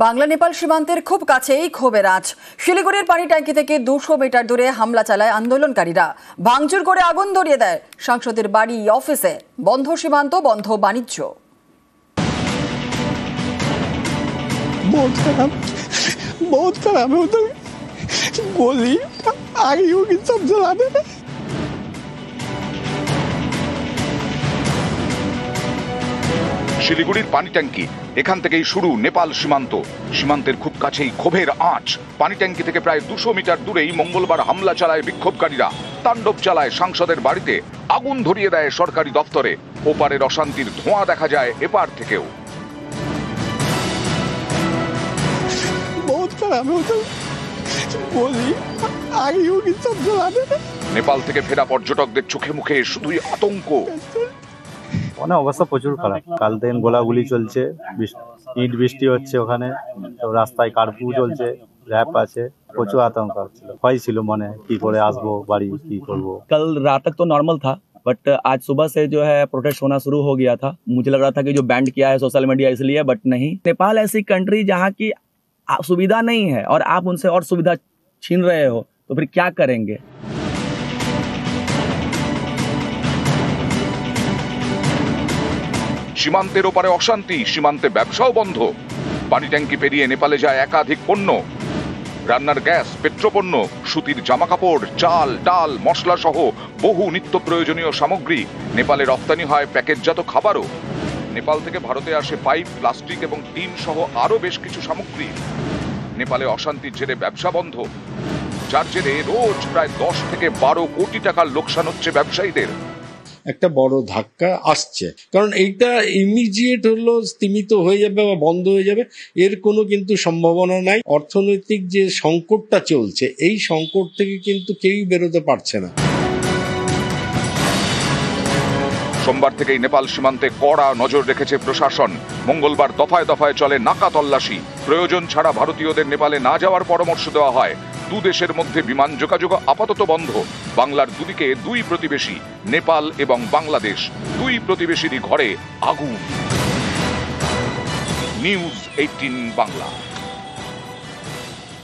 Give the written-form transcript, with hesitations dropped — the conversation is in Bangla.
বাংলা নেপাল সীমান্তের খুব কাছেই ক্ষোভের আঁচ। শিলিগুড়ির পানি ট্যাঙ্কি থেকে 200 মিটার দূরে হামলা চালায় আন্দোলনকারীরা। ভাঙচুর করে আগুন ধরিয়ে দেয় সাংসদের বাড়ি, অফিসে। বন্ধ সীমান্ত, বন্ধ বাণিজ্য। बहुत खराब है उधर, गोली आगे होगी, सब जला देना। শিলিগুড়ির পানি ট্যাঙ্কি, এখান থেকেই শুরু নেপাল সীমান্ত। সীমান্তের খুব কাছেই ক্ষোভের আঁচ। পানি ট্যাঙ্কি থেকে প্রায় 200 মিটার দূরেই মঙ্গলবার হামলা চালায় বিক্ষোভকারীরা। তাণ্ডব চালায় সাংসদের বাড়িতে, আগুন ধরিয়ে দেয় সরকারি দফতরে। ওপারের অশান্তির ধোঁয়া দেখা যায় এপার থেকেও। নেপাল থেকে ফেরা পর্যটকদের চোখে মুখে শুধুই আতঙ্ক। ওখানে অবস্থা প্রচুর খারাপ। কাল থেকে গোলাগুলি চলছে, ইট বৃষ্টি হচ্ছে, ওখানে রাস্তায় কারফিউ চলছে, র্যাপ আছে। প্রচুর আতঙ্ক ছিল, ভয় ছিল মনে, কি করে আসবো বাড়ি, কি করবো। कल रात तक तो नॉर्मल था, बट आज सुबह से जो है प्रोटेस्ट होना शुरू हो गया था। मुझे लग रहा था कि जो बैंड किया है सोशल मीडिया इसलिए, बट नहीं। नेपाल ऐसी कंट्री जहाँ की सुविधा नहीं है और आप उनसे और सुविधा छीन रहे हो, तो फिर क्या करेंगे। সীমান্তের ওপারে অশান্তি, সীমান্তে ব্যবসাও বন্ধ। পানি ট্যাঙ্কি পেরিয়ে নেপালে যায় একাধিক পণ্য, রান্নার গ্যাস, পেট্রোপণ্য, সুতির জামা কাপড়, চাল, ডাল, মশলা সহ বহু নিত্য প্রয়োজনীয় সামগ্রী। নেপালে রপ্তানি হয় প্যাকেটজাত খাবারও। নেপাল থেকে ভারতে আসে পাইপ, প্লাস্টিক এবং টিন সহ আরো বেশ কিছু সামগ্রী। নেপালে অশান্তির জেরে ব্যবসা বন্ধ, যার জেরে রোজ প্রায় 10 থেকে 12 কোটি টাকার লোকসান হচ্ছে ব্যবসায়ীদের। একটা বড় ধাক্কা আসছে, কারণ এইটা ইমিডিয়েট হলো স্তীমিত হয়ে যাবে বা বন্ধ হয়ে যাবে এর কোনো কিন্তু সম্ভাবনা নাই। অর্থনৈতিক যে সংকটটা চলছে, এই সংকট থেকে কিন্তু কেউই বেরোতে পারছে না। সোমবার থেকেই নেপাল সীমান্তে কড়া নজর রেখেছে প্রশাসন। মঙ্গলবার দফায় দফায় চলে নাকা তল্লাশি। প্রয়োজন ছাড়া ভারতীয়দের নেপালে না যাওয়ার পরামর্শ দেওয়া হয়। দু দেশের মধ্যে বিমান যোগাযোগ আপাতত বন্ধ। বাংলার দুদিকে দুই প্রতিবেশী, নেপাল এবং বাংলাদেশ। দুই প্রতিবেশীরই ঘরে আগুন। নিউজ 18 বাংলা।